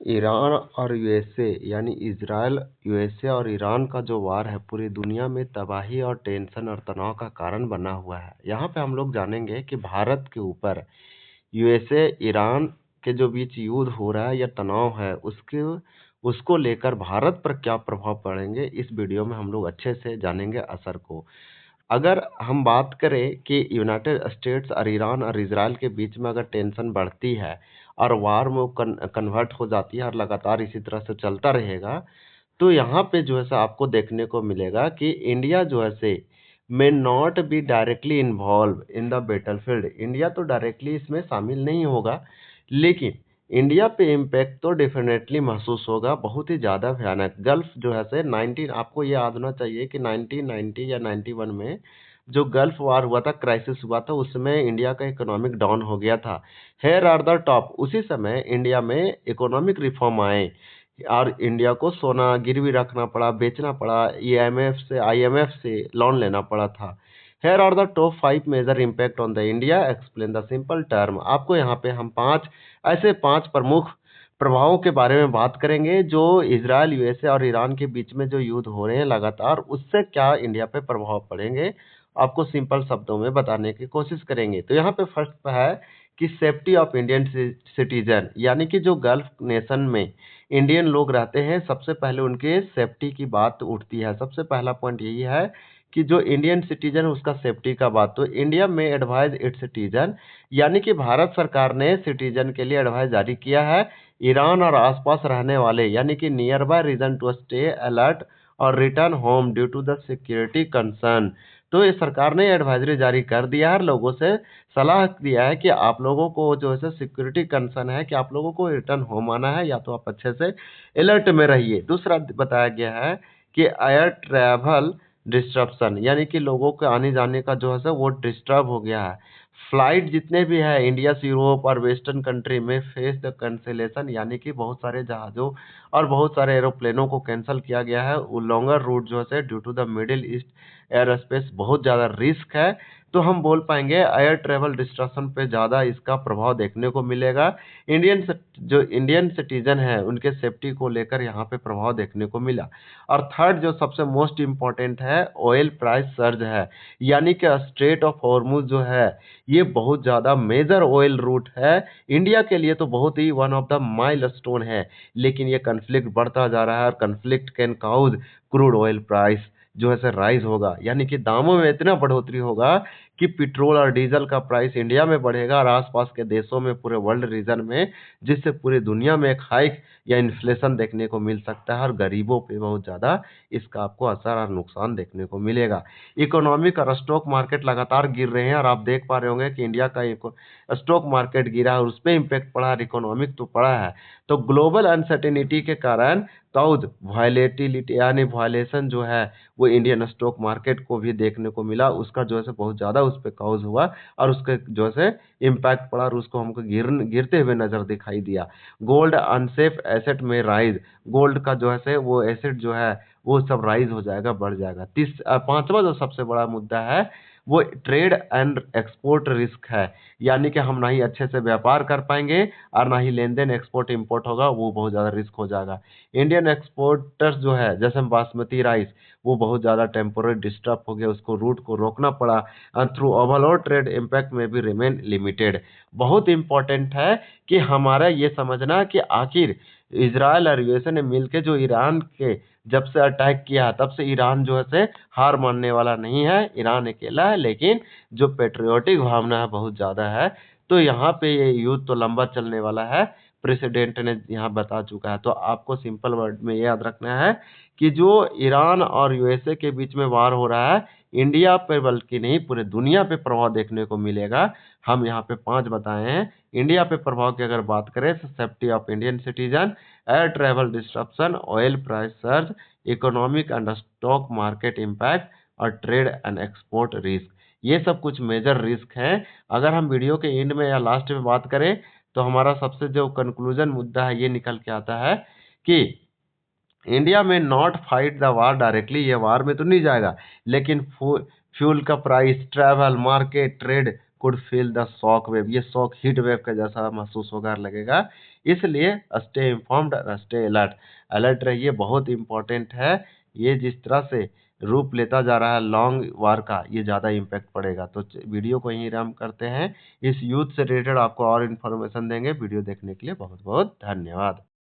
Iran और USA यानी Israel, USA और ईरान का जो वार है पूरी दुनिया में तबाही और टेंशन और तनाव का कारण बना हुआ है। यहाँ पे हम लोग जानेंगे कि भारत के ऊपर यूएसए ईरान के जो बीच युद्ध हो रहा है या तनाव है उसको लेकर भारत पर क्या प्रभाव पड़ेंगे, इस वीडियो में हम लोग अच्छे से जानेंगे असर को। अगर हम बात करें कि यूनाइटेड स्टेट्स और ईरान और इजराइल के बीच में अगर टेंशन बढ़ती है और वार में कन्वर्ट हो जाती है और लगातार इसी तरह से चलता रहेगा, तो यहाँ पे जो है सो आपको देखने को मिलेगा कि इंडिया जो है से may not be directly involve in the battlefield. India तो डायरेक्टली इसमें शामिल नहीं होगा, लेकिन इंडिया पे इम्पैक्ट तो डेफिनेटली महसूस होगा, बहुत ही ज़्यादा भयानक। गल्फ जो है से 19 आपको ये याद होना चाहिए कि 1990 या 91 में जो गल्फ वार हुआ था, क्राइसिस हुआ था, उसमें इंडिया का इकोनॉमिक डाउन हो गया था। हेयर आर द टॉप, उसी समय इंडिया में इकोनॉमिक रिफॉर्म आए और इंडिया को सोना गिरवी रखना पड़ा, बेचना पड़ा, आईएमएफ से लोन लेना पड़ा था। Here are the top 5 major impact on the India, explain the simple term. आपको यहाँ पे हम पांच प्रमुख प्रभावों के बारे में बात करेंगे जो इजराइल, यूएसए और ईरान के बीच में जो युद्ध हो रहे हैं लगातार, उससे क्या इंडिया पे प्रभाव पड़ेंगे, आपको सिंपल शब्दों में बताने की कोशिश करेंगे। तो यहाँ पे फर्स्ट है कि सेफ्टी ऑफ इंडियन सिटीजन, यानी कि जो गल्फ नेशन में इंडियन लोग रहते हैं, सबसे पहले उनके सेफ्टी की बात उठती है। सबसे पहला पॉइंट यही है कि जो इंडियन सिटीजन है उसका सेफ्टी का बात। तो इंडिया में एडवाइज इट्स सिटीजन, यानी कि भारत सरकार ने सिटीजन के लिए एडवाइस जारी किया है ईरान और आसपास रहने वाले, यानी कि nearby region to stay alert और return home due to the security concern. तो ये सरकार ने एडवाइजरी जारी कर दिया है, लोगों से सलाह दिया है कि आप लोगों को जो है सिक्योरिटी कंसर्न है कि आप लोगों को रिटर्न होम आना है, या तो आप अच्छे से अलर्ट में रहिए। दूसरा बताया गया है कि एयर ट्रैवल डिस्ट्रप्शन, यानी कि लोगों के आने जाने का जो है वो डिस्टर्ब हो गया है। फ्लाइट जितने भी है इंडिया से यूरोप और वेस्टर्न कंट्री में फेस द कैंसिलेशन, यानी कि बहुत सारे जहाज़ों और बहुत सारे एरोप्लेनों को कैंसिल किया गया है। वो लॉन्गर रूट जो है due to the Middle East air space बहुत ज़्यादा रिस्क है। तो हम बोल पाएंगे एयर ट्रेवल डिस्ट्रक्शन पे ज़्यादा इसका प्रभाव देखने को मिलेगा। जो इंडियन सिटीजन है उनके सेफ्टी को लेकर यहाँ पे प्रभाव देखने को मिला। और थर्ड जो सबसे मोस्ट इम्पोर्टेंट है, ऑयल प्राइस सर्ज है, यानी कि स्ट्रेट ऑफ हॉर्मुज जो है ये बहुत ज़्यादा मेजर ऑयल रूट है। इंडिया के लिए तो बहुत ही वन ऑफ द माइलस्टोन है, लेकिन ये कन्फ्लिक्ट बढ़ता जा रहा है और conflict can cause crude oil price जो है सर राइज होगा, यानी कि दामों में इतना बढ़ोतरी होगा कि पेट्रोल और डीजल का प्राइस इंडिया में बढ़ेगा और आसपास के देशों में, पूरे वर्ल्ड रीजन में, जिससे पूरी दुनिया में एक हाइक या इन्फ्लेशन देखने को मिल सकता है और गरीबों पे बहुत ज़्यादा इसका आपको असर और नुकसान देखने को मिलेगा। इकोनॉमिक और स्टॉक मार्केट लगातार गिर रहे हैं और आप देख पा रहे होंगे कि इंडिया का स्टॉक मार्केट गिरा और उस पर इम्पेक्ट पड़ा और इकोनॉमिक तो पड़ा है। तो ग्लोबल अनसर्टेनिटी के कारण काउज वॉलेटिलिटी यानी वॉलेशन जो है वो इंडियन स्टॉक मार्केट को भी देखने को मिला, उसका जो है बहुत ज़्यादा उस पर काउज हुआ और उसके जो है इम्पैक्ट पड़ा और उसको हमको गिरते हुए नजर दिखाई दिया। गोल्ड अनसेफ एसेट में राइज, गोल्ड का जो है वो एसेट जो है वो सब राइज हो जाएगा, बढ़ जाएगा। पांचवा जो सबसे बड़ा मुद्दा है वो ट्रेड एंड एक्सपोर्ट रिस्क है, यानी कि हम ना ही अच्छे से व्यापार कर पाएंगे और ना ही लेन देन एक्सपोर्ट इंपोर्ट होगा, वो बहुत ज़्यादा रिस्क हो जाएगा। इंडियन एक्सपोर्टर्स जो है जैसे बासमती राइस, वो बहुत ज़्यादा टेम्पोररी डिस्टर्ब हो गया, उसको रूट को रोकना पड़ा and through overall trade impact में भी रिमेन लिमिटेड। बहुत इंपॉर्टेंट है कि हमारा ये समझना कि आखिर इजराइल और यूएसए ने मिलकर जो ईरान के जब से अटैक किया है तब से ईरान जो है से हार मानने वाला नहीं है। ईरान अकेला है, लेकिन जो पेट्रियोटिक भावना है बहुत ज़्यादा है। तो यहाँ पे ये युद्ध तो लंबा चलने वाला है, प्रेसिडेंट ने यहाँ बता चुका है। तो आपको सिंपल वर्ड में याद रखना है कि जो ईरान और यूएसए के बीच में वार हो रहा है, इंडिया पे बल्कि नहीं पूरे दुनिया पे प्रभाव देखने को मिलेगा। हम यहाँ पे 5 बताए हैं। इंडिया पे प्रभाव की अगर बात करें तो safety of Indian citizen, air travel disruption, oil price surge, economic and stock market impact और ट्रेड एंड एक्सपोर्ट रिस्क, ये सब कुछ मेजर रिस्क हैं। अगर हम वीडियो के एंड में या लास्ट में बात करें तो हमारा सबसे जो कंक्लूजन मुद्दा है ये निकल के आता है कि इंडिया में not fight the war directly, ये वार में तो नहीं जाएगा, लेकिन फ्यूल का price, travel, market, trade could feel the shock wave, ये शॉक हीट वेव के जैसा महसूस होगा, लगेगा। इसलिए stay informed, stay alert, alert रहिए, बहुत इंपॉर्टेंट है। ये जिस तरह से रूप लेता जा रहा है लॉन्ग वार का, ये ज़्यादा इम्पैक्ट पड़ेगा। तो वीडियो को यहीं हम करते हैं। इस युद्ध से रिलेटेड आपको और इन्फॉर्मेशन देंगे। वीडियो देखने के लिए बहुत बहुत धन्यवाद।